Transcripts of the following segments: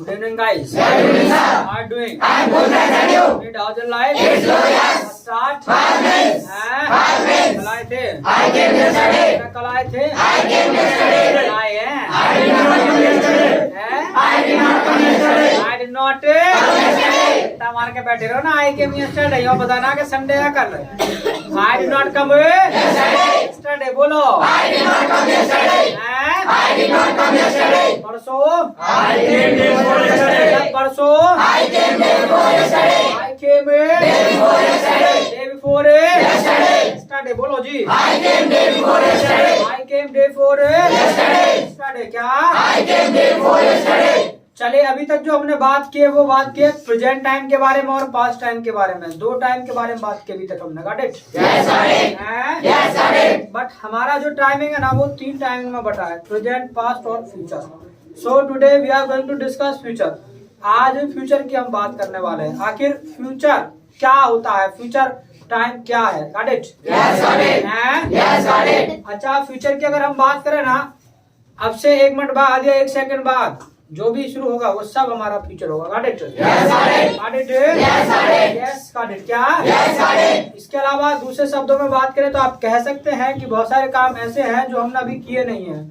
Good evening, guys. Good evening, sir. How are you doing? I'm good, thanks, and you? Need how's your life? It's good, yes. Start. 5 minutes. 5 minutes. कल आए थे? I came yesterday. कल आए थे? I came yesterday. आए हैं? I did not come yesterday. हैं? I did not come yesterday. I did not. Come yesterday. इतना मार के बैठे रहो ना, I came yesterday. यो बताना कि संडे या कल? I did not come yesterday. बोलो. I did not come yesterday. हैं? I did not come yesterday. परसों? I came day before yesterday. परसों? I came day before yesterday. I came Day before yesterday. day before Yesterday. yesterday. बोलो जी. I came day before yesterday. I came day before Yesterday. yesterday. क्या? I came day before yesterday. चलिए, अभी तक जो हमने बात की है वो बात की है प्रेजेंट टाइम के बारे में और पास्ट टाइम के बारे में। दो टाइम के बारे में बात की अभी तक हमने, got it? Yes, I did. Yes, I did. But हमारा जो टाइमिंग है ना वो 3 टाइमिंग में बटा है, प्रेजेंट, पास्ट और future. So today we are going to discuss future. आज फ्यूचर की हम बात करने वाले हैं। आखिर फ्यूचर क्या होता है, फ्यूचर टाइम क्या है, got it? Yes, I did. Yes, I did. अच्छा, फ्यूचर की अगर हम बात करें ना, अब से 1 मिनट बाद या 1 सेकंड बाद जो भी शुरू होगा वो सब हमारा फ्यूचर होगा, got it? Yes, I did. Got it? Yes, I did. Yes, got it. क्या? Yes, I did. इसके अलावा दूसरे शब्दों में बात करें तो आप कह सकते हैं कि बहुत सारे काम ऐसे हैं जो हमने अभी किए नहीं हैं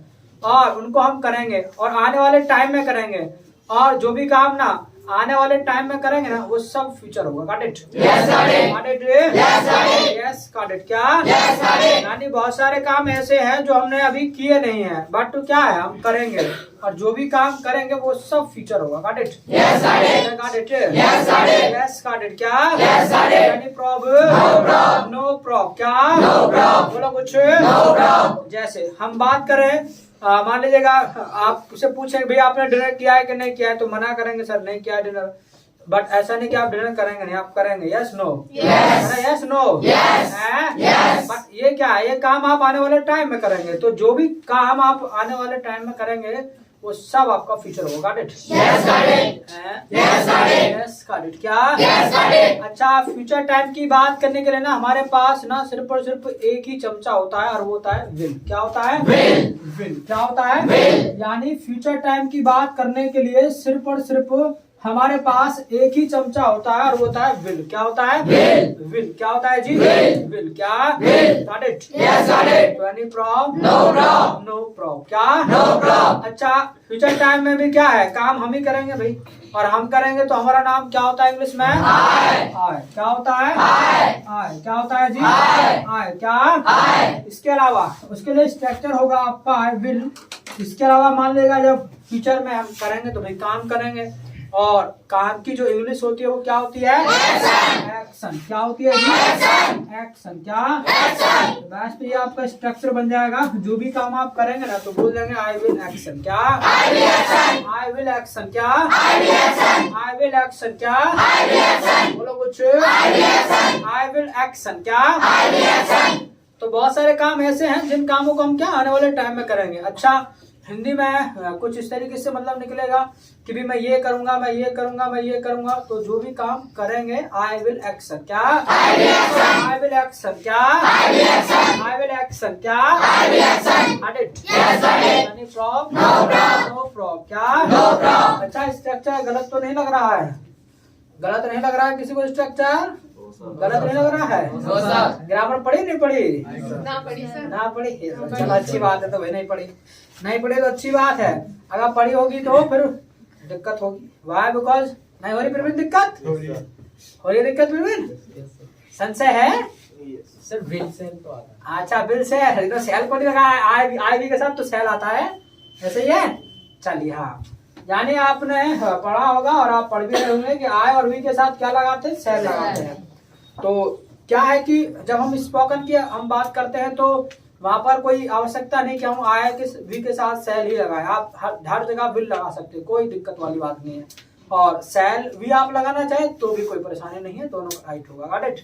और उनको हम करेंगे और आने वाले टाइम में करेंगे, और जो भी काम ना आने वाले टाइम में करेंगे ना वो सब फ्यूचर होगा, got it? Yes, I did. Got it? Yes, I did. Yes, got it. क्या? Yes, I did. यानी बहुत सारे काम ऐसे हैं जो हमने अभी किए नहीं हैं बट क्या है हम करेंगे, और जो भी काम करेंगे वो सब फ्यूचर होगा, got it? Yes, I did. Got it? Yes, I did. Yes, got it. क्या? Yes, I did. यानी problem? No problem. No problem. क्या? No problem. बोलो कुछ। No problem. जैसे हम बात करें, मान लीजिएगा आप उसे पूछेंगे भैया आपने डिनर किया है कि नहीं किया है, तो मना करेंगे सर नहीं किया डिनर। बट ऐसा नहीं कि आप डिनर करेंगे नहीं, आप करेंगे। Yes, no? Yes. Yes, no? Yes. Yes. But ये क्या है, ये काम आप आने वाले टाइम में करेंगे, तो जो भी काम आप आने वाले टाइम में करेंगे वो सब आपका फ्यूचर होगा, got it? Yes, I did. Yes, I did. Yes, got it. क्या? Yes, I did. अच्छा, फ्यूचर टाइम की बात करने के लिए ना हमारे पास ना सिर्फ और सिर्फ एक ही चमचा होता है और वो होता है विल। क्या होता है? Will. विल। क्या होता है? Will. यानी फ्यूचर टाइम की बात करने के लिए सिर्फ और सिर्फ हमारे पास एक ही चमचा होता है और वो होता है विल। क्या होता है? Will. विल। क्या होता है जी? Will. विल। क्या? Will. Got it? Yes, I did. तो any problem? No problem. No problem. क्या? No problem. अच्छा, फ्यूचर टाइम में भी क्या है, काम हम ही करेंगे भाई, और हम करेंगे तो हमारा नाम क्या होता है इंग्लिश में? I. आय। क्या होता है? I. आय। क्या होता है जी? I. आय। क्या? I. इसके अलावा उसके लिए स्ट्रक्चर होगा आपका आई विल। इसके अलावा मान लेगा जब फ्यूचर में हम करेंगे तो भाई काम करेंगे, और काम की जो इंग्लिश होती है वो क्या होती है? एक्शन। क्या होती है जी? एक्शन। क्या? बस पे ये आपका स्ट्रक्चर बन जाएगा। जो भी काम आप करेंगे ना तो बोल देंगे आई विल एक्शन। क्या? I will action. क्या? I will action. क्या? बोलो कुछ। I will action. क्या? तो बहुत सारे काम ऐसे हैं जिन कामों को हम क्या आने वाले टाइम में करेंगे। अच्छा, हिंदी में कुछ इस तरीके से मतलब निकलेगा कि भी मैं ये करूंगा, मैं ये करूंगा, मैं ये करूंगा, तो जो भी काम करेंगे आई विल एक्शन। क्या? I will action. क्या? I will action. क्या? Got it? Any problem? No problem. क्या? अच्छा, स्ट्रक्चर गलत तो नहीं लग रहा है? गलत नहीं लग रहा है किसी को? स्ट्रक्चर गलत नहीं लग रहा है? ग्रामर पढ़ी नहीं पढ़ी? ना पढ़ी सर। ना पढ़ी? चलो अच्छी बात है, तो भाई नहीं पढ़ी, नहीं पढ़ी तो अच्छी बात है। अगर पढ़ी होगी तो फिर दिक्कत होगी। वाई? बिकॉज नहीं हो रही फिर भी दिक्कत हो रही है, दिक्कत फिर भी संशय है सर बिल सेल तो आता अच्छा, बिल सेल तो सेल को नहीं लगा है, आई भी के साथ तो सेल आता है, ऐसे ही है। चलिए, हाँ, यानी आपने पढ़ा होगा और आप पढ़ भी रहे होंगे कि आई और वी के साथ क्या लगाते हैं? सेल लगाते हैं। तो क्या है कि जब हम स्पोकन की हम बात करते हैं तो वहां पर कोई आवश्यकता नहीं कि हम आई के वी के साथ सेल ही लगाएं। आप हर जगह विल लगा सकते हैं, कोई दिक्कत वाली बात नहीं है। और सेल भी आप लगाना चाहे तो भी कोई परेशानी नहीं है, दोनों राइट होगा, गॉट इट?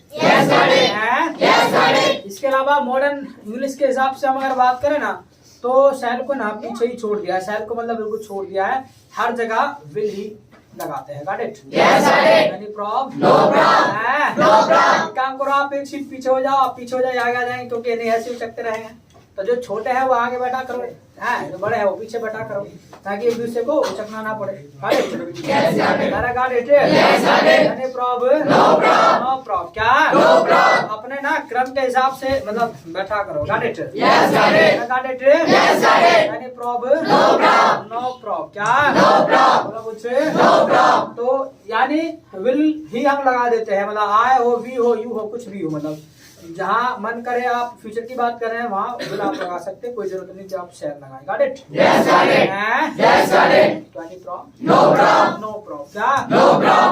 इसके अलावा मॉडर्न इंग्लिश के हिसाब से हम अगर बात करें ना तो सेल को ना पीछे ही छोड़ दिया है, सेल को मतलब बिल्कुल छोड़ दिया है, हर जगह विल ही लगाते हैं, got it? Any problem? No problem. काम करो, आप एक सीट पीछे हो जाओ, आप पीछे हो जाए, आगे आ जाएंगे क्योंकि नहीं ऐसे ही चकते रहेंगे। तो जो छोटे हैं वो आगे बैठा करो, है जो बड़े हैं वो पीछे बैठा करो, ताकि एक दूसरे को उचकना ना पड़े। Any problem? No problem. क्या? अपने ना क्रम के हिसाब से मतलब बैठा करो। Got it? Any problem? No problem. क्या? बोलो मुझसे। तो यानी विल ही हम लगा देते हैं, मतलब आई हो, वी हो, यू हो, कुछ भी हो, मतलब जहाँ मन करे आप फ्यूचर की बात कर रहे हैं वहाँ विल आप लगा सकते हैं, कोई जरूरत नहीं कि आप शेयर लगाएं। Got it? No problem. क्या?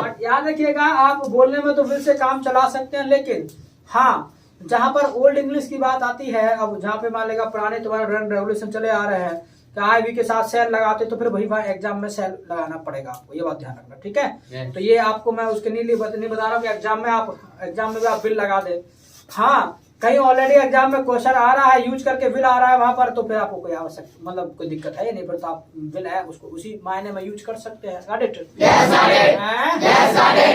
बट याद रखिएगा आप बोलने में तो विल से काम चला सकते हैं, लेकिन हाँ जहाँ पर ओल्ड इंग्लिश की बात आती है, अब जहाँ पे मान लेगा पुराने तुम्हारे रन रेवोल्यूशन चले आ रहे हैं, आई वी के साथ सेल लगाते तो फिर वही एग्जाम में सेल लगाना पड़ेगा आपको, ये बात ध्यान रखना, ठीक है? तो ये आपको मैं उसके नहीं बता रहा हूँ कि एग्जाम में भी आप विल लगा दे। हाँ कहीं ऑलरेडी एग्जाम में क्वेश्चन आ रहा है यूज करके विल आ रहा है वहां पर, तो फिर आपको कोई आवश्यक मतलब कोई दिक्कत है नहीं, फिर तो आप विल है उसको उसी मायने में यूज कर सकते हैं। Got it?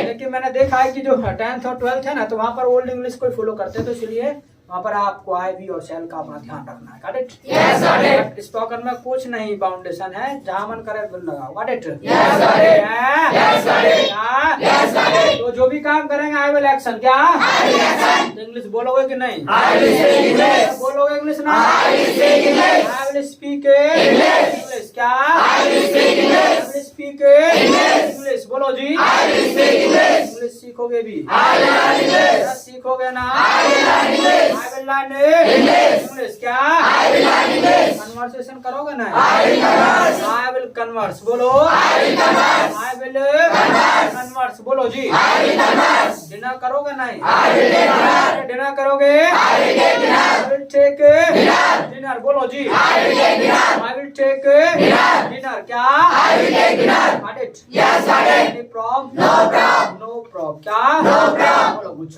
लेकिन मैंने देखा है कि जो 10th और 12th है ना, तो वहां पर ओल्ड इंग्लिश को फॉलो करते हैं, तो इसलिए वहाँ पर आपको आई वी और सेल का अपना ध्यान रखना है। Got it? स्पोकन में कुछ नहीं बाउंडेशन है, जहाँ मन करे विल लगाओ। Got it? तो जो भी काम करेंगे आई विल एक्शन। क्या? इंग्लिश बोलोगे कि नहीं? बोलोगे इंग्लिश ना? I will speak English. क्या? Speak English. बोलो जी। इंग्लिश सीखोगे भी, सीखोगे ना? I will learn English। क्या? कन्वर्सेशन करोगे ना? I will converse। बोलो I will converse। बोलो जी। डिनर करोगे नहीं? डिनर करोगे? I will take dinner। बोलो जी। I will take dinner। क्या? Got it? Any problem? No problem। क्या? बोलो कुछ।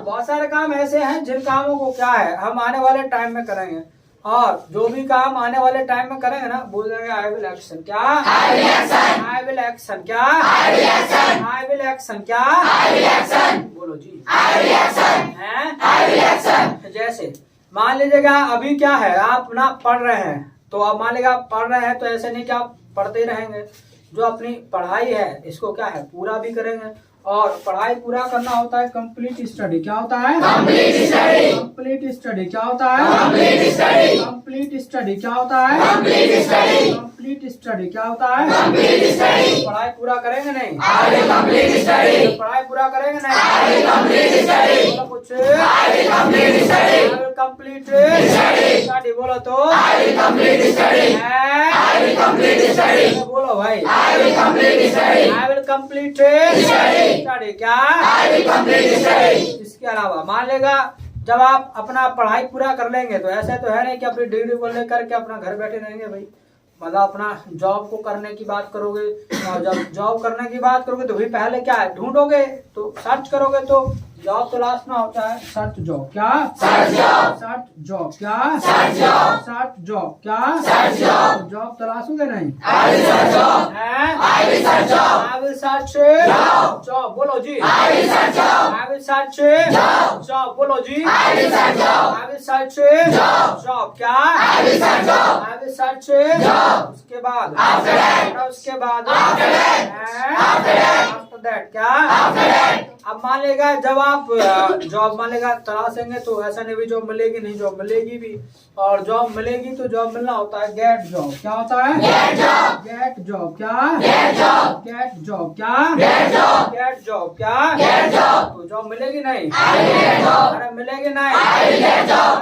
बहुत सारे काम ऐसे हैं जिन कामों को क्या है हम आने वाले टाइम में करेंगे, और जो भी काम आने वाले टाइम में करेंगे ना बोल देंगे आई विल एक्शन। क्या? I will action. क्या? I will action. क्या? बोलो जी। जैसे मान लीजिएगा अभी क्या है आप ना पढ़ रहे हैं, तो अब मान लीजिएगा आप पढ़ रहे हैं तो ऐसे नहीं कि आप पढ़ते ही रहेंगे, जो अपनी पढ़ाई है इसको क्या है पूरा भी करेंगे, और पढ़ाई पूरा करना होता है कंप्लीट स्टडी। क्या होता है? Complete study. क्या होता है? Complete study. क्या होता है? Complete study. क्या होता है? पढ़ाई पूरा करेंगे नहीं? पढ़ाई पूरा करेंगे नहीं? कुछ कंप्लीट स्टडी। बोलो तो बोलो भाई आई विल कंप्लीट स्टडी। क्या? इसके अलावा मान लेगा जब आप अपना पढ़ाई पूरा कर लेंगे तो ऐसा तो है नहीं कि अपनी डिग्री को लेकर के अपना घर बैठे रहेंगे भाई, मतलब अपना जॉब को करने की बात करोगे, और जब जॉब करने की बात करोगे तो भी पहले क्या है ढूंढोगे, तो सर्च करोगे, तो जॉब तलाश ना होता है सर्च जॉब। क्या? Search job. क्या? Search job. क्या? जॉब तलाशोगे नहीं? I will search job. बोलो जी। I will search job. बोलो जी। I will search job. क्या? I will search. उसके बाद आफ्टर दैट। क्या? अब मान लेगा जब आप जॉब मान लेगा तलाशेंगे तो ऐसा नहीं भी जॉब मिलेगी नहीं, जॉब मिलेगी भी, और जॉब मिलेगी तो जॉब मिलना होता है गेट जॉब। क्या होता है? Get job. क्या? Get job. क्या? Get job. क्या? तो जॉब मिलेगी नहीं? अरे मिलेगी नहीं? I will get job.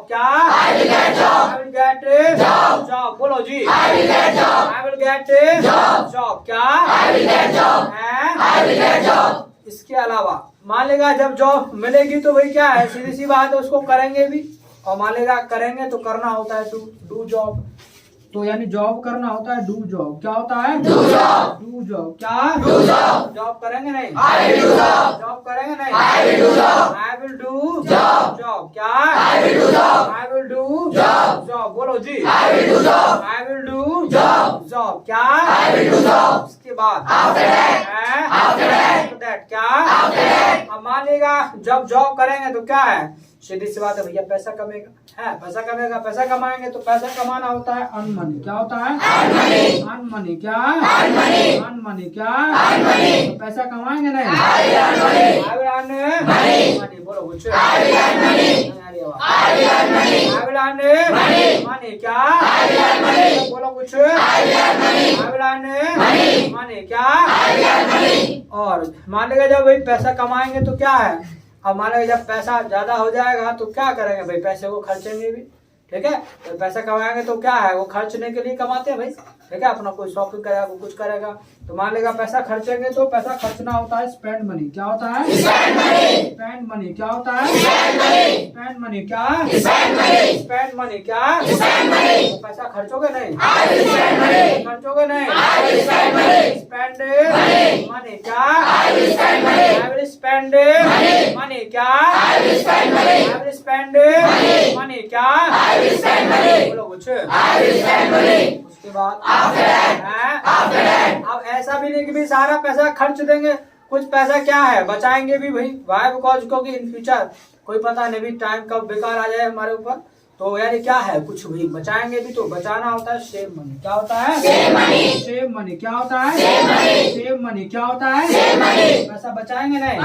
क्या? I will get job. बोलो जी। I will get job. क्या? इसके अलावा मान लेगा जब जॉब मिलेगी तो भाई क्या है सीधी सी बात है उसको करेंगे भी, और मान लेगा करेंगे तो करना होता है डू जॉब, तो यानी जॉब करना होता है डू जॉब। क्या होता है? Do job. क्या? जॉब करेंगे नहीं? जॉब करेंगे नहीं? I will do job. क्या? I will do job. बोलो जी। I will do job. क्या? उसके बाद आफ्टर दैट। क्या? अब मान लेगा जब जॉब करेंगे तो क्या है सीधी सी बात है भैया, पैसा कमेगा है, पैसा कमेगा, पैसा कमाएंगे तो पैसा कमाना होता है अर्न मनी। क्या होता है? Earn money. क्या? Earn money. क्या? तो पैसा कमाएंगे नहीं, आई विल अर्न मनी। बोलो कुछ, आई विल अर्न मनी। क्या? बोलो कुछ, आई विल अर्न मनी। क्या? और मान लीजिए जब भाई पैसा कमाएंगे तो क्या है, अब मान लीजिए जब पैसा ज्यादा हो जाएगा तो क्या करेंगे भाई, पैसे को खर्चेंगे भी। ठीक है, तो पैसा कमाएंगे तो क्या है, वो खर्चने के लिए कमाते हैं भाई। ठीक है, अपना कोई शॉपिंग करेगा, कोई कुछ करेगा, तो मान लेगा पैसा खर्चेंगे तो पैसा खर्चना होता है स्पेंड मनी। क्या होता है? Spend money. क्या होता है? Spend money. क्या? Spend money. क्या? तो पैसा खर्चोगे नहीं, खर्चोगे नहीं, स्पेंड मनी। क्या? I will spend money. क्या? I will spend money. क्या? बोलो कुछ, उसके बाद अब ऐसा भी नहीं कि भी सारा पैसा खर्च देंगे, कुछ पैसा क्या है बचाएंगे भी भाई, वाई बिकॉज क्योंकि इन फ्यूचर कोई पता नहीं भी टाइम कब बेकार आ जाए हमारे ऊपर, तो यानी क्या है कुछ भी बचाएंगे भी, तो बचाना होता है सेव मनी। क्या होता है? Save money. क्या होता है? Save money. क्या होता है? पैसा बचाएंगे नहीं,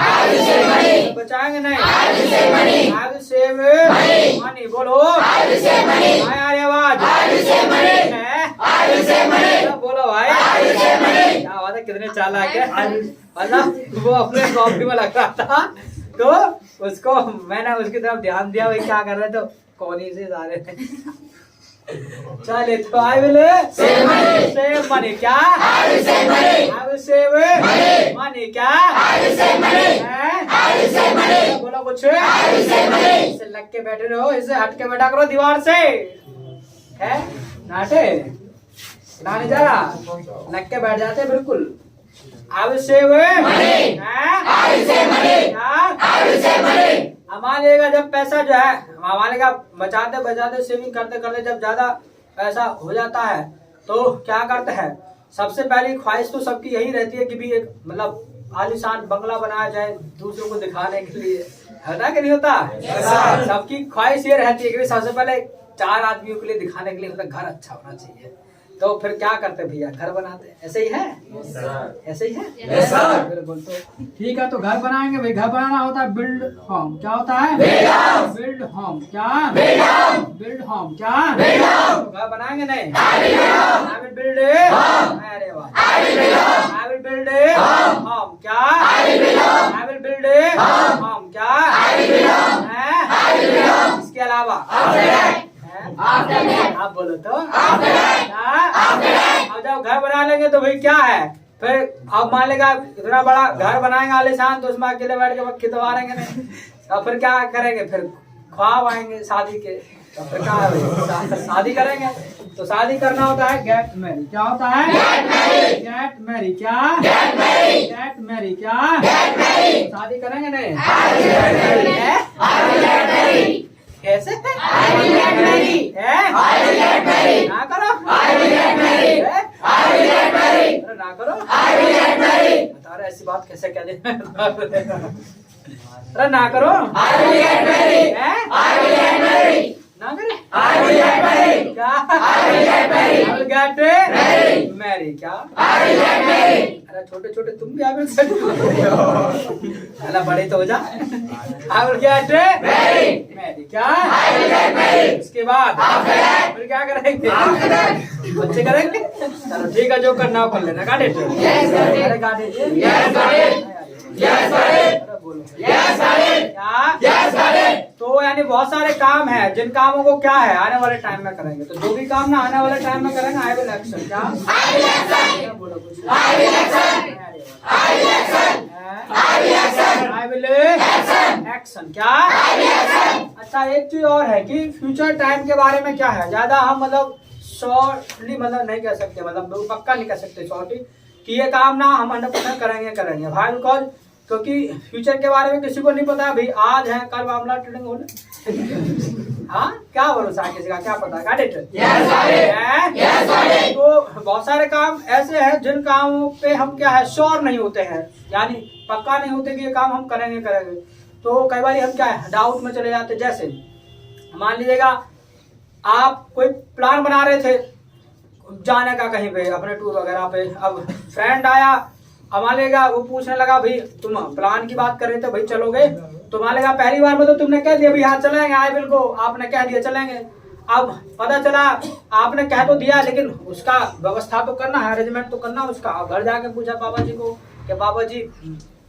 बचाएंगे नहीं, आई विल सेव मनी। बोलो आया आवाज, बोलो भाई, क्या बात है, कितने चालाक है। मतलब वो अपने कॉपी में लग रहा था तो उसको मैंने उसकी तरफ ध्यान दिया, भाई क्या कर रहे तो कौन ही से सारे चले, तो आई विल सेव मनी। क्या? I will save money. क्या? बोलो कुछ, इससे लग के बैठे रहो, इससे हट के बैठा करो दीवार से, है नाटे नानी जरा लग के बैठ जाते बिल्कुल। आई विल सेव मान लीजिएगा जब पैसा जो है मान लीजिएगा बचाते बचाते सेविंग करते करते जब ज्यादा पैसा हो जाता है तो क्या करते हैं, सबसे पहली ख्वाहिश तो सबकी यही रहती है कि भी एक मतलब आलीशान बंगला बनाया जाए दूसरों को दिखाने के लिए, है ना कि नहीं होता? सबकी ख्वाहिश ये रहती है कि सबसे पहले 4 आदमियों के लिए दिखाने के लिए मतलब घर अच्छा होना चाहिए, तो फिर क्या करते भैया घर बनाते, ऐसे ही है? ऐसे ही है? बिल्कुल। तो ठीक है, तो घर बनाएंगे भाई, घर बनाना होता है बिल्ड होम। क्या होता है? Build home. क्या? Build home. क्या? घर बनाएंगे नहीं, आई विल बिल्ड, अरे वाह, आई विल बिल्ड होम। क्या? I will build home. क्या? इसके अलावा आप बोलो तो, अब जब घर बना लेंगे तो भाई क्या है, फिर अब मान लेगा इतना बड़ा घर बनाएंगे आलीशान, तो उसमें अकेले बैठ के खिदवा दबाएंगे नहीं, तो फिर क्या करेंगे, फिर ख्वाब आएंगे शादी के, तो फिर क्या है शादी करेंगे, तो शादी करना होता है गेट मैरी। क्या होता है? Get marry. क्या? Get marry. क्या? शादी करेंगे नहीं, कैसे ना करो, ना करो, बता रहे ऐसी बात कैसे कह दे, अरे ना करो, ना करे मैरी। क्या? अरे छोटे छोटे तुम भी आगे बड़े तो हो जा, आई विल गेट मैरी। क्या? उसके बाद फिर क्या करेंगे, बच्चे करेंगे, चलो ठीक है जो करना हो कर लेना, गाड़ी तो यानी बहुत सारे काम है जिन कामों को क्या है आने वाले टाइम में करेंगे, तो जो भी काम ना आने वाले टाइम में करेंगे आई विल एक्शन। क्या? I will action. क्या? अच्छा एक चीज और है कि फ्यूचर टाइम के बारे में क्या है, ज्यादा हम मतलब शॉर्टली मतलब नहीं कह सकते, मतलब पक्का नहीं कह सकते शॉर्टली कि ये काम ना हम 100% करेंगे भाई, बिकॉज क्योंकि फ्यूचर के बारे में किसी को नहीं पता भाई, आज है कल मामला ट्रेडिंग होने हाँ क्या भरोसा है किसी का, क्या पता क्या डेट तो बहुत सारे काम ऐसे हैं जिन कामों पे हम क्या है श्योर नहीं होते हैं, यानी पक्का नहीं होते कि ये काम हम करेंगे, तो कई बार हम क्या है डाउट में चले जाते। जैसे मान लीजिएगा आप कोई प्लान बना रहे थे जाने का कहीं पे अपने टूर वगैरह पे, अब फ्रेंड आया, अब मान लीजिएगा वो पूछने लगा भाई तुम प्लान की बात कर रहे थे भाई चलोगे, तो मान लीजिएगा पहली बार में तो तुमने कह दिया भाई हाँ चलेंगे, आए बिल को आपने कह दिया चलेंगे। अब पता चला आपने कह तो दिया लेकिन उसका व्यवस्था तो करना है, अरेंजमेंट तो करना उसका। अब घर जाके पूछा पापा जी को कि पापा जी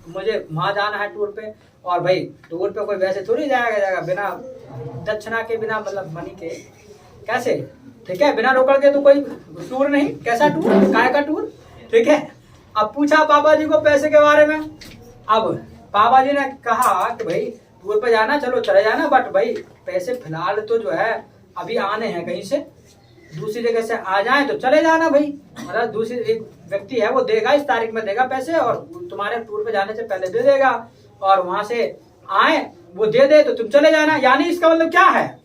मुझे वहां जाना है टूर पे, और भाई टूर पे कोई वैसे थोड़ी जाएगा बिना दक्षिणा के, बिना मतलब मनी के, कैसे, ठीक है, बिना रोकड़ के तो कोई टूर नहीं। कैसा टूर, काय का टूर, ठीक है। अब पूछा पापा जी को पैसे के बारे में, अब पापा जी ने कहा कि भाई टूर पे जाना चलो चले जाना, बट भाई पैसे फिलहाल तो जो है अभी आने हैं कहीं से, दूसरी जगह से आ जाए तो चले जाना भाई, मतलब दूसरी एक व्यक्ति है वो देगा, इस तारीख में देगा पैसे और तुम्हारे टूर पे जाने से पहले दे देगा, और वहां से आए वो दे दे तो तुम चले जाना। यानी इसका मतलब क्या है,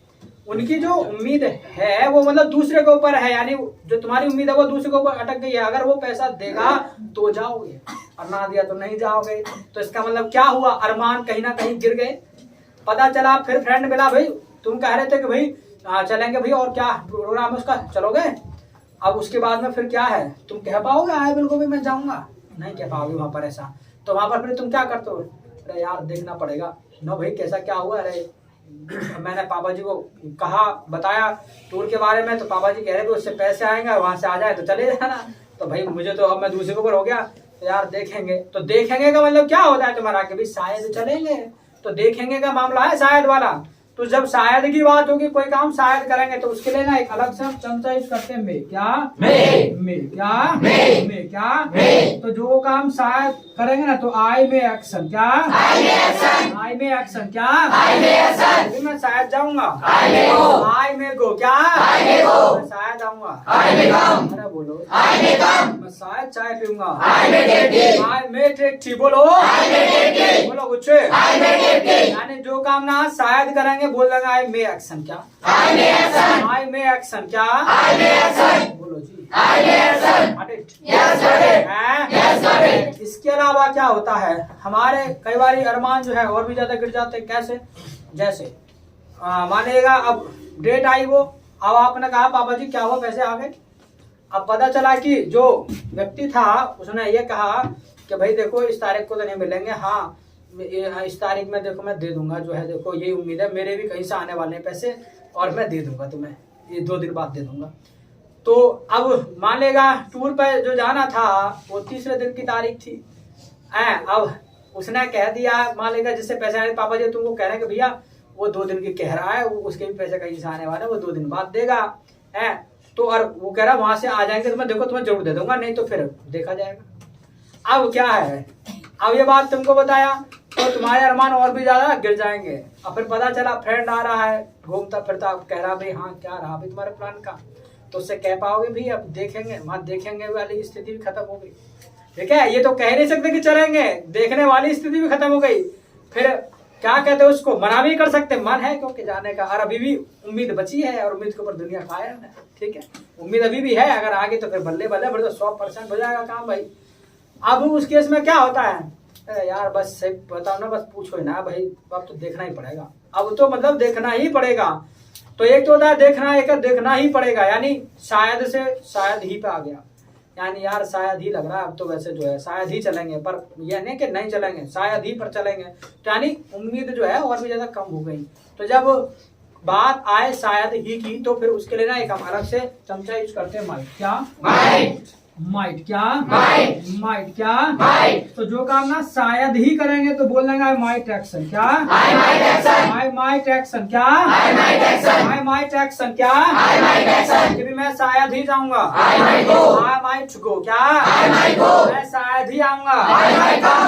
उनकी जो उम्मीद है वो मतलब दूसरे के ऊपर है, यानी जो तुम्हारी उम्मीद है वो दूसरे के ऊपर अटक गई है। अगर वो पैसा देगा तो जाओगे और ना दिया तो नहीं जाओगे। तो इसका मतलब क्या हुआ, अरमान कहीं ना कहीं गिर गए। पता चला फिर फ्रेंड मिला, भाई तुम कह रहे थे कि भाई चलेंगे भाई, और क्या प्रोग्राम है उसका, चलोगे। अब उसके बाद में फिर क्या है, तुम कह पाओगे आए बिल्कुल भी मैं जाऊंगा, नहीं कह पाओगे वहां पर ऐसा। तो वहां पर फिर तुम क्या करते हो, अरे यार देखना पड़ेगा ना भाई कैसा क्या हुआ। अरे मैंने पापा जी को कहा, बताया टूर के बारे में, तो पापा जी कह रहे थे उससे पैसे आएंगे, वहां से आ जाए तो चले जाना। तो भाई मुझे तो अब मैं दूसरे के ऊपर हो गया, तो यार देखेंगे। तो देखेंगे का मतलब क्या होता है तुम्हारा, कि भाई शायद चलेंगे, तो देखेंगे का मामला है शायद वाला। तो जब शायद की बात होगी, कोई काम शायद करेंगे, तो उसके लिए ना एक अलग से हम चमचा यूज करते हैं, में क्या, में क्या, में क्या। तो जो काम शायद करेंगे ना, तो आई में एक्शन क्या, आई में एक्शन क्या, मैं शायद जाऊंगा, आई में गो क्या, मैं शायद आऊंगा, अरे बोलो, मैं शायद चाय पीऊंगा, आई में टेक बोलो, बोलो कुछ। यानी जो काम ना शायद करेंगे बोल देंगे आई में एक्शन क्या, आई में एक्शन क्या, बोलो जी, इसके अलावा क्या होता है, हमारे कई बार अरमान जो है और भी ज्यादा गिर जाते हैं। कैसे, जैसे मानिएगा अब डेट आई वो, अब आपने कहा पापा जी क्या हुआ पैसे आ गए। अब पता चला कि जो व्यक्ति था उसने ये कहा कि भाई देखो इस तारीख को तो नहीं मिलेंगे, हाँ इस तारीख में देखो मैं दे दूंगा, जो है देखो ये उम्मीद है, मेरे भी कहीं से आने वाले हैं पैसे और मैं दे दूंगा तुम्हें, ये 2 दिन बाद दे दूंगा। तो अब मान लेगा टूर पे जो जाना था वो तीसरे दिन की तारीख थी, अब उसने कह दिया, मान लेगा जिससे पैसे आए, पापा जी तुमको कह रहे हैं कि भैया वो 2 दिन की कह रहा है, वो उसके भी पैसे कहीं से आने वाले हैं, वो 2 दिन बाद देगा, तो और वो कह रहा है वहां से आ जाएंगे तो मैं देखो तुम्हें जरूर दे दूंगा, नहीं तो फिर देखा जाएगा। अब क्या है, अब ये बात तुमको बताया तो तुम्हारे अरमान और भी ज्यादा गिर जाएंगे। अब फिर पता चला फ्रेंड आ रहा है घूमता फिरता, कह रहा भाई हाँ क्या रहा भाई तुम्हारे प्लान का, तो उससे कह पाओगे भी अब देखेंगे, वहां देखेंगे वाली स्थिति भी खत्म हो गई। ठीक है, ये तो कह नहीं सकते कि चलेंगे, देखने वाली स्थिति भी खत्म हो गई। फिर क्या कहते हैं उसको, मना भी कर सकते, मन है क्योंकि जाने का, और अभी भी उम्मीद बची है और उम्मीद के ऊपर दुनिया कायम है। ठीक है, उम्मीद अभी भी है, अगर आगे तो फिर बल्ले बल्ले, फिर तो 100% हो जाएगा काम भाई। अब उस केस में क्या होता है, अरे यार बस सही बताओ ना, बस पूछो ही ना भाई, अब तो देखना ही पड़ेगा, अब तो मतलब देखना ही पड़ेगा। तो एक तो होता है देखना, एक देखना ही पड़ेगा, यानी शायद से शायद ही पे आ गया, यानी यार शायद ही लग रहा है अब तो वैसे जो है शायद ही चलेंगे, पर यह नहीं कि नहीं चलेंगे, शायद ही पर चलेंगे, तो यानी उम्मीद जो है और भी ज्यादा कम हो गई। तो जब बात आए शायद ही की, तो फिर उसके लिए ना एक हम अलग से चमचा यूज करते हैं, माइट क्या, माइट क्या, माइट क्या। तो जो काम ना शायद ही करेंगे तो बोल देंगे आई माइट एक्शन क्या, आई माइट एक्शन क्या, आई माइट एक्शन क्या, कि भी मैं शायद ही जाऊंगा, आई माइट गो क्या, मैं शायद ही आऊंगा,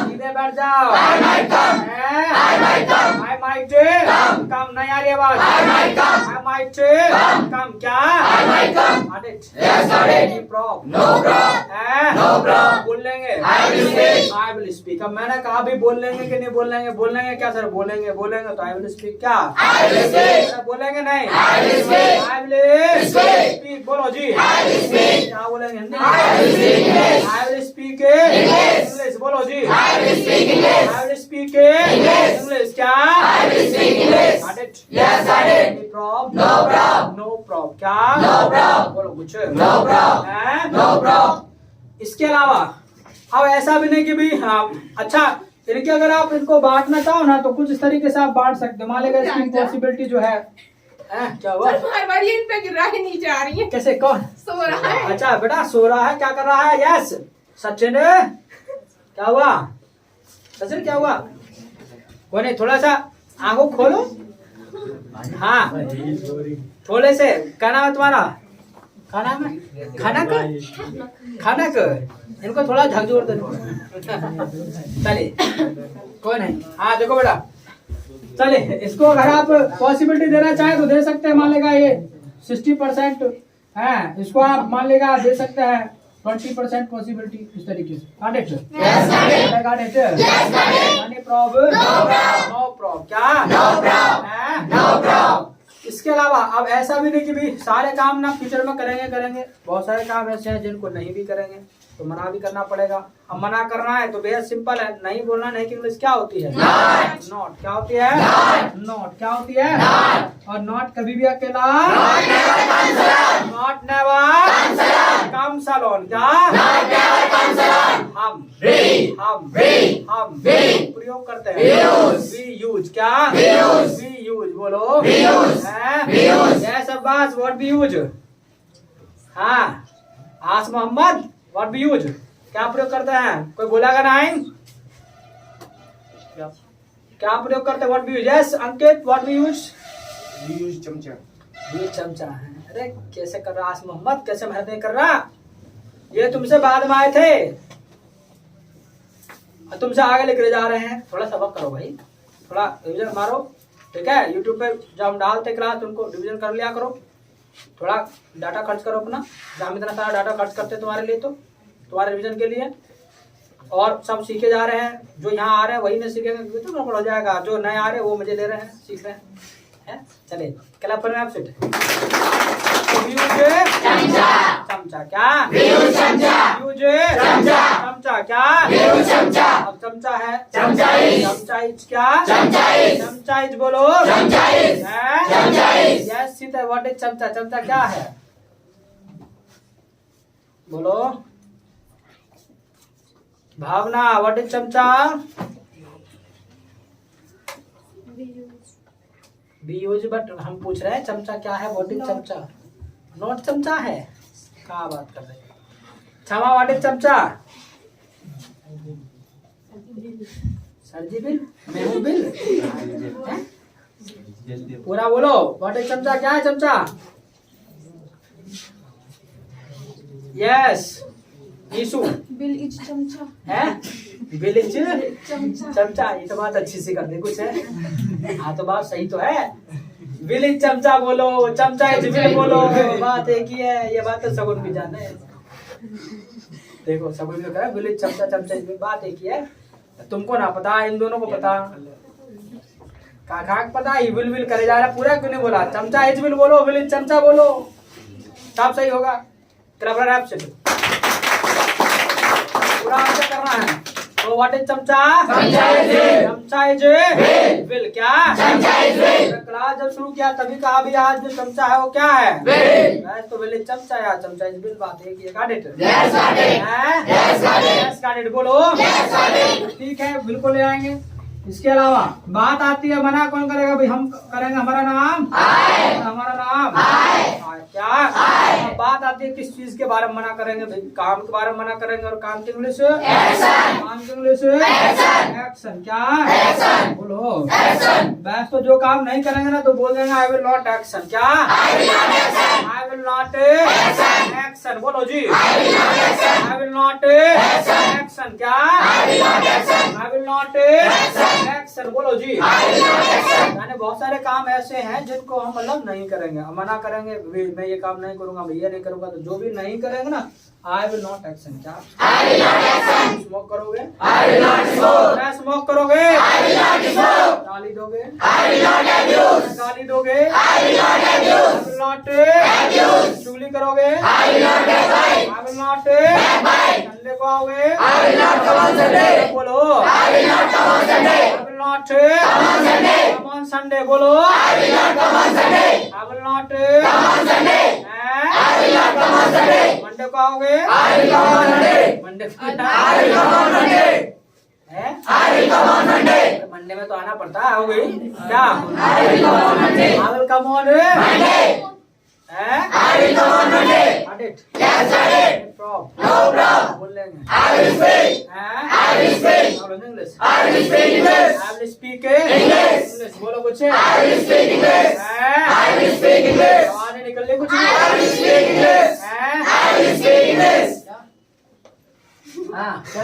सीधे बैठ जाओ, आई माइट कम, नहीं आ रही आवाज, आई माइट कम क्या, बोल लेंगे, आई विल स्पीक। अब मैंने कहा भी बोल लेंगे कि नहीं बोल लेंगे, बोल लेंगे क्या सर, बोलेंगे, बोलेंगे तो आई विल स्पीक क्या, बोलेंगे नहीं, आई विल स्पीक, बोलो जी, क्या बोलेंगे हिंदी, आई विल स्पीक इंग्लिश, बोलो जी, आई विल स्पीक इंग्लिश क्या? I will speak English. Got it? Yes, got it. Any problem? No problem. No problem. क्या? No problem. बोलो कुछ? No problem. हैं? No problem. इसके अलावा अब ऐसा भी नहीं कि भी हाँ अच्छा इनके अगर आप इनको बांटना चाहो ना तो कुछ इस तरीके से आप बांट सकते हो। मान लीजिए इसकी पॉसिबिलिटी जो है क्या हुआ? हमारी इन पे गिर रहा है, नीचे आ रही है, कैसे कौन? सो रहा है। अच्छा बेटा सो रहा है, क्या कर रहा है? यस सचिन क्या हुआ? सचिन क्या हुआ? कोई नहीं, थोड़ा सा आंखों खोलो। हाँ थोड़े से, क्या नाम है तुम्हारा? क्या नाम है? खानक इनको थोड़ा झकझोर दो। चलिए कोई नहीं। हाँ देखो बेटा, चलिए इसको अगर आप पॉसिबिलिटी देना चाहे तो दे सकते हैं। मान लेगा ये 60% है, इसको आप मान लेगा दे सकते हैं 20% पॉसिबिलिटी, इस तरीके से। Got it? Got it? Any problem? No problem. क्या? No problem. हैं? No problem. इसके अलावा अब ऐसा भी नहीं कि भी सारे काम ना फ्यूचर में करेंगे। बहुत सारे काम ऐसे हैं जिनको नहीं भी करेंगे तो मना भी करना पड़ेगा। अब मना करना है तो बेहद सिंपल है, नहीं बोलना नहीं कि इंग्लिश क्या होती है? नॉट। क्या होती है? नॉट। क्या होती है? और नॉट कभी भी अकेला, नॉट नेवर कम सलोन। क्या? हम प्रयोग करते हैं। We use. क्या? We use. बोलो yes Abbas, what we use? हाँ Aas Mohammad, what we use? क्या प्रयोग करते हैं? कोई बोलेगा नहीं? क्या प्रयोग करते हैं? What we use? Yes Ankit, what we use? चमचा। ये चमचा है। अरे कैसे कर रहा आस मोहम्मद, कैसे मेहनत नहीं कर रहा? ये तुमसे बाद में आए थे, तुमसे आगे लेकर जा रहे हैं। थोड़ा सबक करो भाई, थोड़ा रिविजन मारो, ठीक है? यूट्यूब पे जब हम डालते क्लास तुमको रिविजन कर लिया करो, थोड़ा डाटा खर्च करो अपना। हम इतना सारा डाटा खर्च करते हैं तुम्हारे लिए, तो तुम्हारे रिविजन के लिए। और सब सीखे जा रहे हैं, जो यहाँ आ रहे हैं वही नहीं सीखेंगे तो गड़बड़ हो जाएगा। जो नए आ रहे हैं वो मजे ले रहे हैं, सीख रहे हैं। चलिए क्लैप पर आप सिट। चमचा। क्या? यूज चमचा। क्या? अब चमचा है। चमचाइज। क्या? चमचाइज। बोलो यस सीता, व्हाट इज चमचा? चमचा क्या है? बोलो भावना, व्हाट इज चमचा? बी यूज, बट हम पूछ रहे हैं चमचा क्या है? व्हाट इज चमचा? नॉट चमचा है। क्या बात कर रहे हैं? क्षमा, व्हाट इज चमचा? सरजी बिल, मैं हूँ बिल। पूरा बोलो, व्हाट इज चमचा? क्या है चमचा? यस यीशु, बिल इज चमचा है? बिल इज चमचा। चमचा। ये तो बात अच्छी सी कर दे कुछ है। हाँ तो बात सही तो है। बिल इज चमचा बोलो, चमचा इज बिल बोलो, बात एक ही है। ये बात तो सगुन भी जाने। देखो सगुन भी करा, बिल इज चमचा, चमचा इज बिल, बात एक ही है। तुमको ना पता, इन दोनों को पता, काका पता। ही विल विल करे जा रहा, पूरा क्यों नहीं बोला? चमचा इज बिल बोलो, विल इज चमचा बोलो, सब सही होगा। पूरा आंसर करना है। तो व्हाट इज चमचा? चमचा इज बिल। क्या? क्लास जब शुरू किया तभी कहा भी आज जो चमचा है वो क्या है? तो बिल इज चमचा या चमचा इज बिल, बात है कि got it? Yes got it. बोलो ठीक है, बिल्कुल ले आएंगे। इसके अलावा बात आती है मना कौन करेगा भाई? हम करेंगे। हमारा नाम हमारा नाम क्या? बात आती है किस चीज के बारे में मना करेंगे भाई? काम के बारे में मना करेंगे। और काम की इंग्लिश? काम की इंग्लिश एक्शन। क्या? बोलो बस। तो जो काम नहीं करेंगे ना तो बोल देंगे आई विल नॉट एक्शन। क्या? I will not action. बोलो जी आई विल नॉट एक्शन। क्या? I will not action. बोलो जी। यानी बहुत सारे काम ऐसे हैं जिनको हम मतलब नहीं करेंगे, हम मना करेंगे मैं ये काम नहीं करूंगा, मैं ये नहीं करूंगा। तो जो भी नहीं करेंगे ना आई विल नॉट एक्शन। क्या? स्मोक करोगे? क्या स्मोक करोगे? गाली दोगे? गाली दोगे? नॉट चुगली करोगे? आई विल नॉट संडे को आओगे? बोलो I will not come on Sunday. बोलो. I will not come on Sunday. I will not come on Sunday. I will not come on Sunday. Monday को आओगे? I will come on Monday. Monday I will come on Monday. है? I will come on Monday. Monday में तो आना पड़ता है. आओगे? क्या? I will come on Monday. I will come on Monday. है? I will come on Monday. Got it? Yes, I did. No problem. No problem. बोल लेंगे. I will speak. हैं? I will speak. Now in English. I will speak English. I will speak English. English. बोलो कुछ. I will speak English. हैं? I will speak English. आवाज़ नहीं निकल रही कुछ. I will speak English. हैं? I will speak English. हाँ क्या?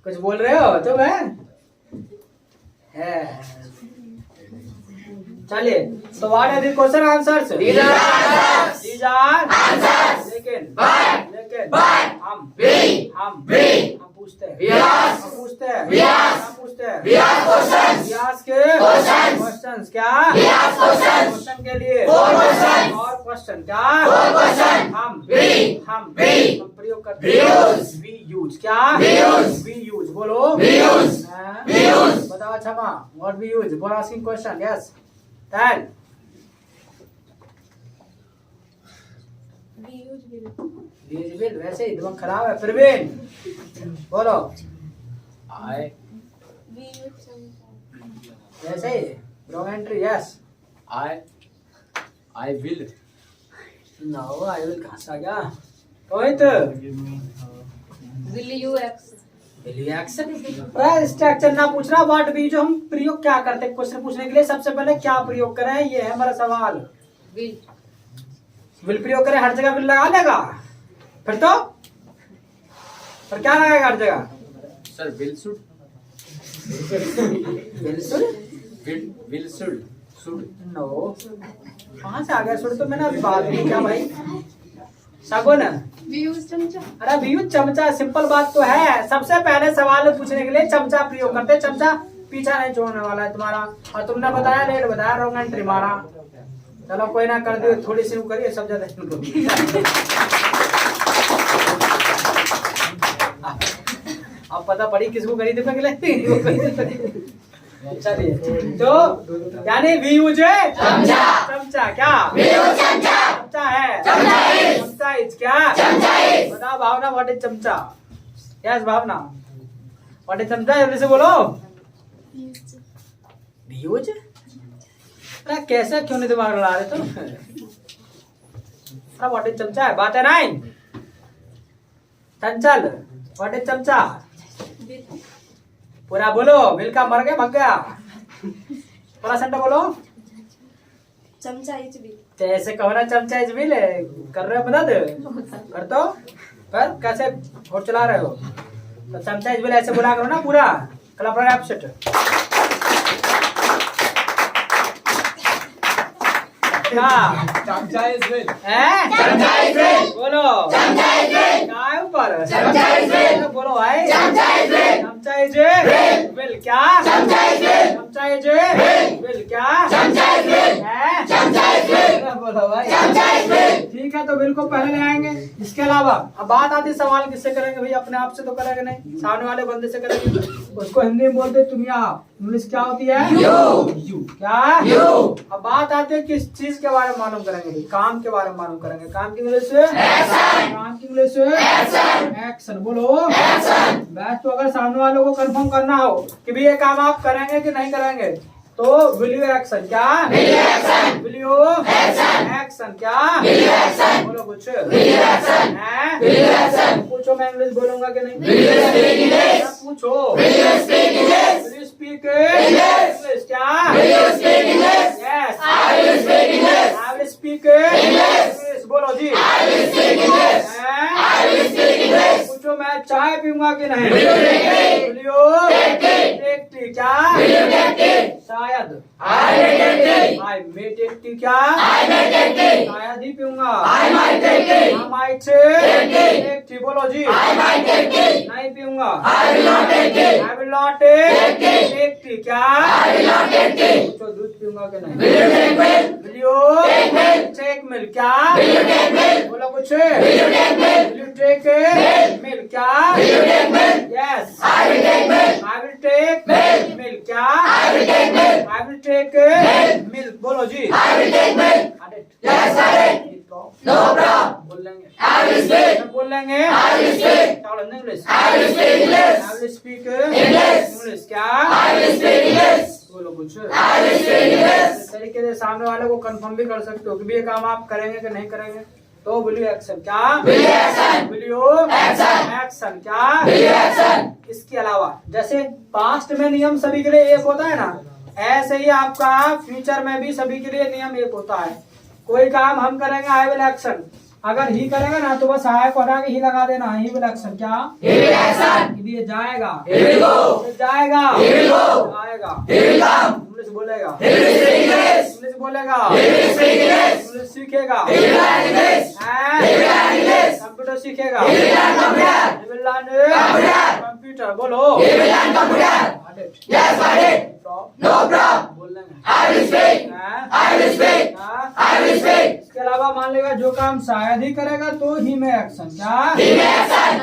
कुछ बोल रहे हो तुम है? चलिए तो what are the question answers? These are answers. These are Answers. लेकिन But हम we पूछते हैं. We ask. हम पूछते हैं. We ask. हम पूछते हैं. we ask questions. We ask Questions. questions क्या? We ask questions. क्वेश्चन के लिए Four questions. और क्वेश्चन क्या? Four questions. हम We प्रयोग करते हैं. use. We use क्या? We use. बोलो. We use. हाँ? We use. बताओ क्षमा. What we use? For asking question. Yes. Then. Will वैसे ही दिमाग खराब है. प्रवीण बोलो. I वैसे ही. Wrong entry. Yes. I will. No, I will कहाँ से आ गया? Rohit. Will you accept? Will you accept? Structure ना पूछना. व्हाट भी जो हम प्रयोग क्या करते हैं क्वेश्चन पूछने के लिए सबसे पहले क्या प्रयोग करें ये है हमारा सवाल. Will. विल प्रयोग करें हर जगह विल लगा लेगा फिर तो पर क्या लगाएगा हर जगह? Sir, will should. Will should. No कहाँ से आ गया? सुन तो मैंने अभी बात नहीं किया भाई. शगुन. We use चमचा. अरे भी चमचा सिंपल बात तो है. सबसे पहले सवाल पूछने के लिए चमचा प्रयोग करते. चमचा पीछा नहीं छोड़ने वाला है तुम्हारा. और तुमने बताया लेट बताया रॉन्ग एंट्री मारा. चलो कोई ना कर दियो थोड़ी सी करिए सब ज्यादा अब पता पड़ी किसको करी थी पहले. चलिए तो यानी वी यूज चमचा क्या? चमचा है. चमचा इज क्या? बताओ Bhavna what is chamcha? Yes Bhavna what is chamcha? जल्दी से बोलो. We use. अरे कैसे क्यों नहीं दिमाग लड़ा रहे तुम? अरे व्हाट इज चमचा है. बात है नहीं. चंचल व्हाट इज चमचा? पूरा बोलो. बिल का मर गया भाग गया. पूरा सेंटर बोलो. चमचा इज बिल. कैसे कहो ना चमचा इज बिल कर रहे हो मदद कर तो पर कैसे वोट चला रहे हो तो चमचा इज बिल ऐसे बोला करो ना पूरा. Club absent. Chamcha is will. Chamcha is will. बोलो. Chamcha is will. क्या है ऊपर? Chamcha is will. बोलो भाई. Chamcha is will. चमचा इज विल क्या? Chamcha is will. चमचा इज विल क्या? Chamcha is will. है? Chamcha is will. बोलो भाई. Chamcha is will. ठीक है तो बिल को पहले ले आएंगे. इसके अलावा अब बात आती है सवाल किससे करेंगे भाई? अपने आप से तो करेंगे नहीं. सामने वाले बंदे से करेंगे. उसको हिंदी में बोलते तुम या इंग्लिश क्या होती है? You. क्या? You. अब बात आती है किस चीज के बारे में मालूम करेंगे भाई? काम के बारे में मालूम करेंगे. काम की इंग्लिश से Action. काम की इंग्लिश से Action. एक्शन. बोलो. Action. बस तो अगर सामने वालों को कंफर्म करना हो कि भाई ये काम आप करेंगे कि नहीं करेंगे तो विल यू एक्शन क्या? Will you action? Will you Action. Action क्या? Will you action? बोलो कुछ. Will you action? हैं? Will you action? पूछो मैं इंग्लिश बोलूंगा कि नहीं? Will you speak English? पूछो. Will you speak English? Will you speak English? English क्या? Will you speak English? Yes. I will speak English. I will speak English. English. बोलो जी. I will speak English. हैं? I will speak English. पूछो मैं चाय पीऊंगा कि नहीं? Will you take tea? Will you Take tea? take tea क्या? Will you take tea? शायद. I will take tea. I may take tea क्या? I may take tea. शायद ही पीऊंगा. I might take tea. I might Take tea. take tea. बोलो जी. I might take tea. नहीं पीऊंगा. I will not take tea. I will not take tea. take tea क्या? I will not take tea. पूछो दूध पीऊंगा कि नहीं? Will you take milk? Will you Take milk. take milk क्या? Will you take milk? बोलो कुछ. Will you take milk? Will you take milk क्या? Will you take milk? Yes. I will take milk. I will take Milk. milk लेंगे I will speak. सब बोल लेंगे I will speak. क्या बोलेंगे English I will speak English. I will speak English. English क्या I will speak English. बोलो कुछ I will speak English. इस तरीके से सामने वाले को कंफर्म भी कर सकते हो कि ये काम आप करेंगे कि नहीं करेंगे तो विल यू एक्शन क्या Will you action? Will you Action. Action क्या Will you action? इसके अलावा जैसे पास्ट में नियम सभी के लिए एक होता है ना ऐसे ही आपका फ्यूचर में भी सभी के लिए नियम एक होता है कोई काम हम करेंगे आई विल एक्शन अगर ही करेगा ना तो बस आय को हटा के ही लगा देना ही विल एक्शन क्या He will action. ये जाएगा He will go. ये जाएगा He will go. आएगा He will come. इंग्लिश बोलेगा He will speak English. English बोलेगा He will speak English. English सीखेगा He will learn English. He will learn English. Computer सीखेगा He will learn computer. He will learn Computer. Computer बोलो He will learn computer. Yes, got it. No problem. बोल लेंगे I will speak. I will speak. I will speak. इसके अलावा मान लेगा जो काम शायद ही करेगा तो ही में एक्शन क्या He may action.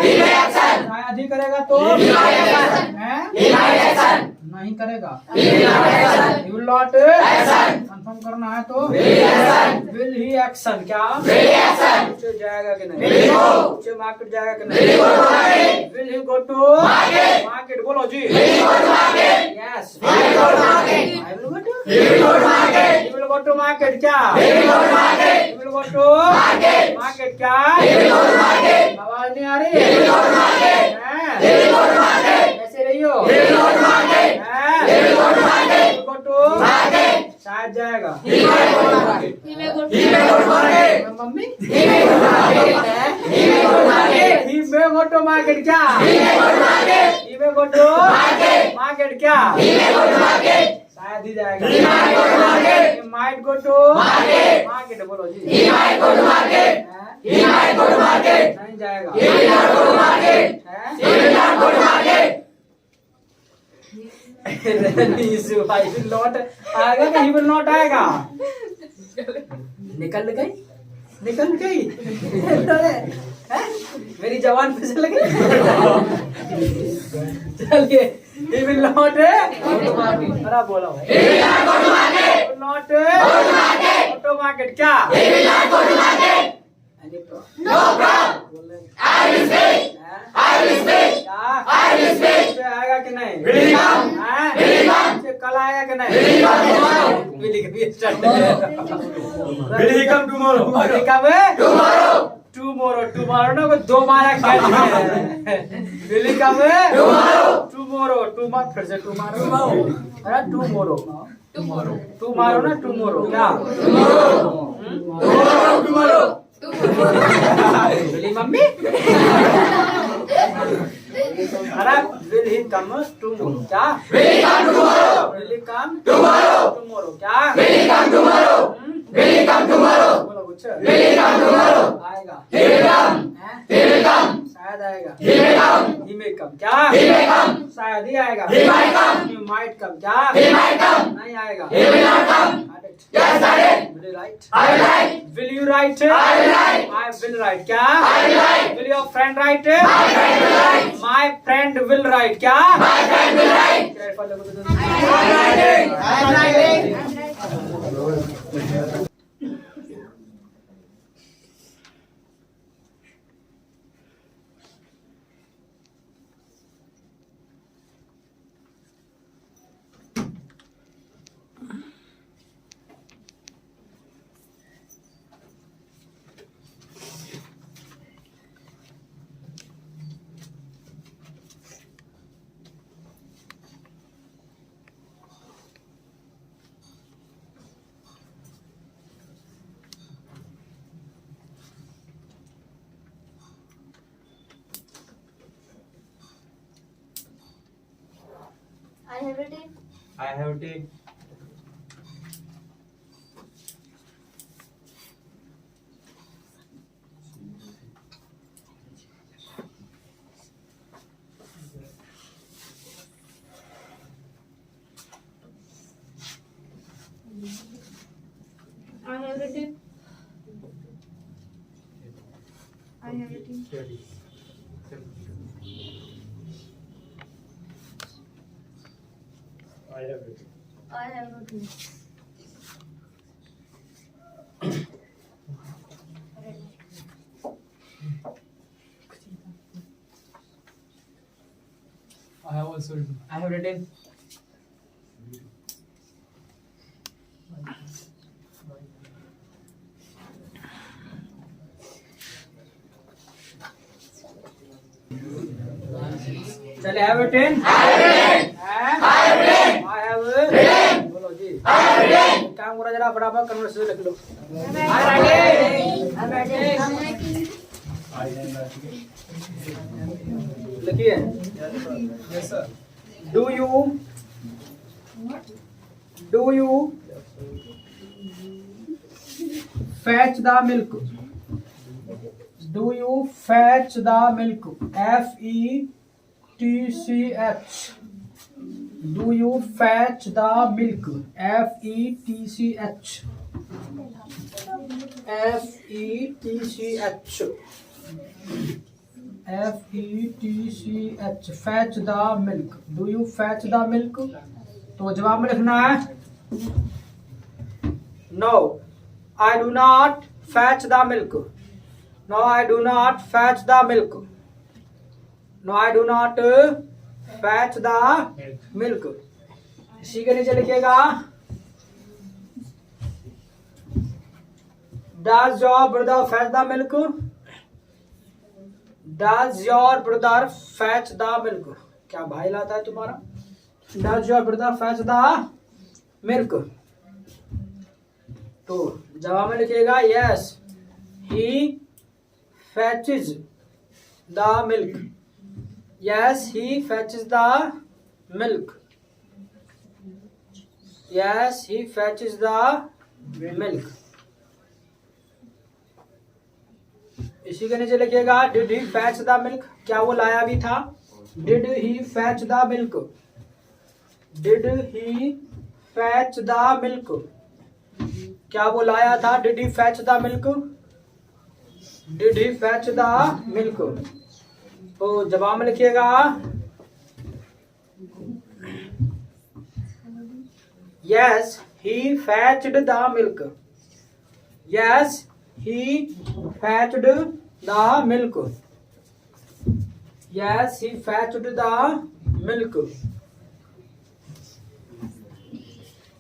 He may action. शायद ही करेगा तो He might action. हैं? He might action. नहीं करेगा He will not action. He will not Action. Confirm करना है तो Will he action. Will he action क्या Will he action. नीचे जाएगा कि नहीं Will he go. नीचे मार्केट जाएगा कि Will he नहीं go to market. Will he go to Market. Market बोलो जी Will he go to market. Yes Will he go to market. I will go to He will go to market. He will go to market क्या He will go to market. He will go to Market. market क्या He will go to market. आवाज नहीं आ रही He will go to market. हैं? He will go to market. ऐसे रही हो He will go to market. हैं? He will go to market. He will go to Market. शायद जाएगा He might go to market. He may go He may go to market. Mummy He may go to market. He may go to market. He may go to market क्या He may go to market. He may go to Market. market क्या He may go to market. शायद ही जाएगा He might go to market. He might go to Market. market बोलो जी He might go to market. हैं? He might go to market. नहीं जाएगा He will not go to market. हैं? He will not go to market. Isu, I will not आएगा कि he will not आएगा निकल गई निकल गई हैं? मेरी जवान फिसल गई चलिए he will not अरे बोला भाई He will not go to market. will not Go to market. Auto market क्या He will not go to market. No problem. बोल रहे हैं I will speak. हैं? I will speak. क्या I will speak. से आएगा कि नहीं Will he come? हैं? Will he come? से कल आएगा कि नहीं Will he come tomorrow? Will he come start Will he come tomorrow? Will he come Tomorrow. tomorrow ना कोई दो मारा क्या Will he come Tomorrow. tomorrow फिर से tomorrow अरे tomorrow ना tomorrow क्या Tomorrow. Will he मम्मी अरे will he come tomorrow क्या Will he come tomorrow? will he come Tomorrow. क्या Will he come tomorrow? Will he come tomorrow? बोलो कुछ Will he come tomorrow? आएगा He will come. हैं? He will come. शायद आएगा He may come. he may come क्या He may come. शायद ही आएगा He might come. he might come क्या He might come. नहीं आएगा He will not come. Yes, got it. will you write I will write. will you write I will write. I will write क्या I will write. will your friend write My friend will write. my friend will write क्या My friend will write. I'm writing. I'm writing. I have written. I have taken. I have written. I have written. I have it. I have written. I have also written. I have written. चलिए, I have written. I have written. बोलो जी. काम करो जरा फटाफट conversation लिख लो. I'm writing. लिखिए. Yes, sir. Do you fetch the milk? Do you fetch the milk? F-E-T-C-H. Do you fetch the milk? F-E-T-C-H. F-E-T-C-H. F-E-T-C-H. Fetch the milk. Do you fetch the milk? तो जवाब में लिखना है No, I do not fetch the milk. No, I do not fetch the milk. No, I do not fetch the milk. इसी के नीचे लिखिएगा Does your brother fetch the milk? Does your brother fetch the milk? क्या भाई लाता है तुम्हारा? Does your brother fetch the milk? तो जवाब में लिखिएगा Yes, he fetches the milk. Yes, he fetches the milk. Yes, he fetches the milk. इसी के नीचे लिखिएगा Did he fetch the milk? क्या वो लाया भी था? Did he fetch the milk? Did he fetch the milk? क्या वो लाया था? Did he fetch the milk? Did he fetch the milk? तो जवाब में लिखिएगा Yes, he fetched the milk. Yes, he fetched the milk. Yes, he fetched the milk.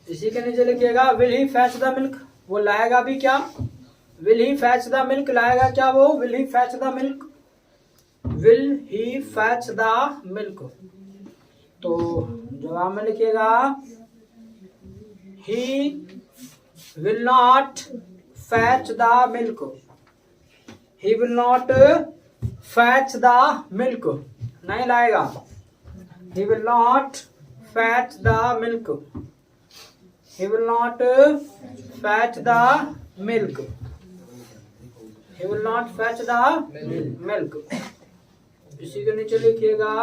इसी के नीचे लिखिएगा Will he fetch the milk? वो लाएगा भी क्या? Will he fetch the milk? लाएगा क्या वो? Will he fetch the milk? Will he fetch the milk? तो जवाब में लिखिएगा He will not fetch the milk. He will not fetch the milk. नहीं लाएगा. He will not fetch the milk. He will not fetch the milk. He will not fetch the milk. इसी के नीचे लिखिएगा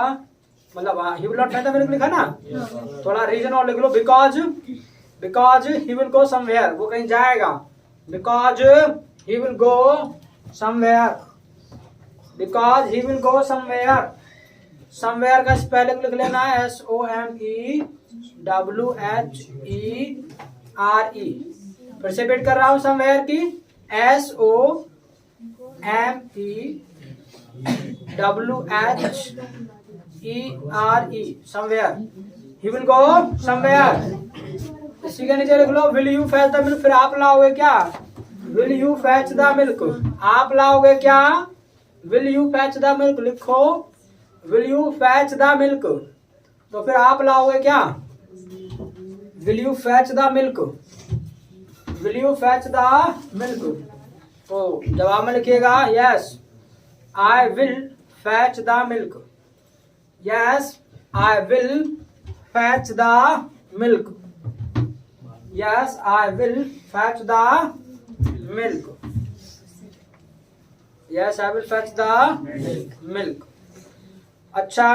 मतलब he will not fetch the milk लिखा ना थोड़ा रीजन और लिख लो because he will go somewhere वो कहीं जाएगा because he will go somewhere because he will go somewhere somewhere का स्पेलिंग लिख लेना है SOMEWHERE फिर से रिपीट कर रहा हूँ somewhere की SOMEWHERE somewhere he will go somewhere इसी के नीचे लिख लो will you fetch the milk फिर आप लाओगे क्या will you fetch the milk आप लाओगे क्या will you fetch the milk लिखो will you fetch the milk तो फिर आप लाओगे क्या will you fetch the milk will you fetch the milk तो जवाब में लिखिएगा yes I will fetch the milk yes I will fetch the milk yes I will fetch the milk yes I will fetch the milk अच्छा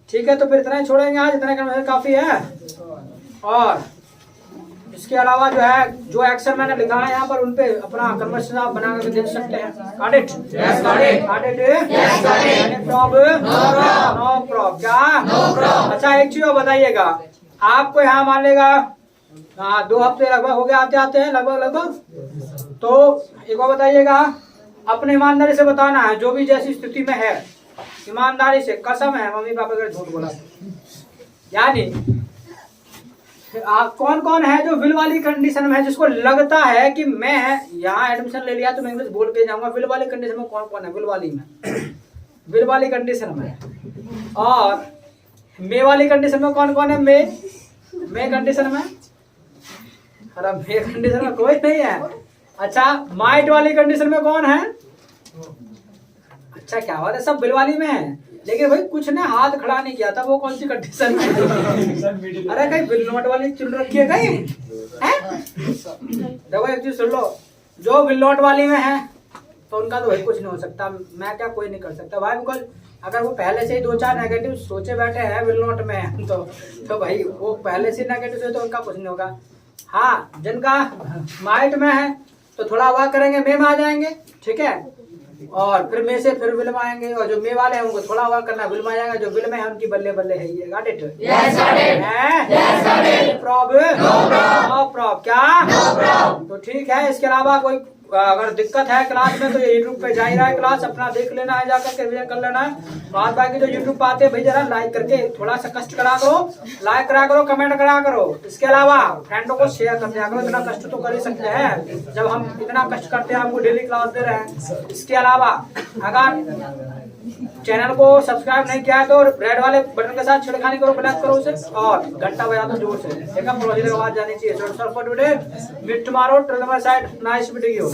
ठीक है तो फिर इतना ही छोड़ेंगे आज इतना कन्वर्सेशन काफी है और इसके अलावा जो है जो एक्शन मैंने लिखा है यहाँ पर उन पे अपना कन्वर्सेशन आप बना करके देख सकते हैं got it yes got it yes got it any problem no problem क्या no problem अच्छा एक चीज और बताइएगा आपको यहाँ मान लेगा 2 हफ्ते लगभग हो गए आते आते हैं लगभग तो एक बार बताइएगा अपने ईमानदारी से बताना है जो भी जैसी स्थिति में है ईमानदारी से कसम है मम्मी पापा का झूठ बोला। यानी कौन कौन है जो विल वाली कंडीशन में है, जिसको लगता है कि मैं यहाँ एडमिशन ले लिया तो मैं इंग्लिश बोल के जाऊंगा। विल वाली कंडीशन में कौन कौन है? विल वाली में, विल वाली कंडीशन में। और मे वाली कंडीशन में कौन कौन है? मे कंडीशन में, अरे मे कंडीशन में कोई नहीं है। अच्छा, माइट वाली कंडीशन में कौन है? अच्छा क्या बात है, सब विल वाली में है। लेकिन भाई कुछ ने हाथ खड़ा नहीं किया था, वो कौन सी कंडीशन में? अरे कहीं विल नॉट वाली चुन रखी है कहीं? देखो एक चीज सुन लो, जो विल नॉट वाली में है तो उनका तो भाई कुछ नहीं हो सकता। मैं क्या, कोई नहीं कर सकता भाई, बिकॉज अगर वो पहले से ही 2-4 नेगेटिव सोचे बैठे हैं विल नॉट में तो भाई वो पहले से नेगेटिव सोचे तो उनका कुछ नहीं होगा। हाँ, जिनका माइट में है तो थोड़ा हुआ करेंगे, मे में आ जाएंगे, ठीक है, और फिर मे से फिर विल में आएंगे। और जो मे वाले हैं उनको थोड़ा हुआ करना, विल में आ जाएगा। जो विल में है उनकी बल्ले बल्ले है ये। Got it? Yes, got it. Yes, got it. Problem? No problem. No problem. क्या? No problem. तो ठीक है। इसके अलावा कोई अगर दिक्कत है क्लास में तो ये यूट्यूब पे जा ही रहा है क्लास, अपना देख लेना है, जाकर के रिवीजन कर लेना है। बात बाकी जो यूट्यूब पे आते हैं भाई जरा लाइक करके थोड़ा सा कष्ट करा करो, लाइक करा करो, कमेंट करा करो। इसके अलावा फ्रेंडों को शेयर कर दिया करो, इतना कष्ट तो कर ही सकते हैं जब हम इतना कष्ट करते हैं, हमको डेली क्लास दे रहे हैं। इसके अलावा अगर चैनल को सब्सक्राइब नहीं किया है तो रेड वाले बटन के साथ छिड़खानी करो, ब्लैक करो उसे, और घंटा बजा दो जोर से, ठीक है? प्रोसीजर आवाज जानी चाहिए। So for today, meet tomorrow, till the side, nice meeting you.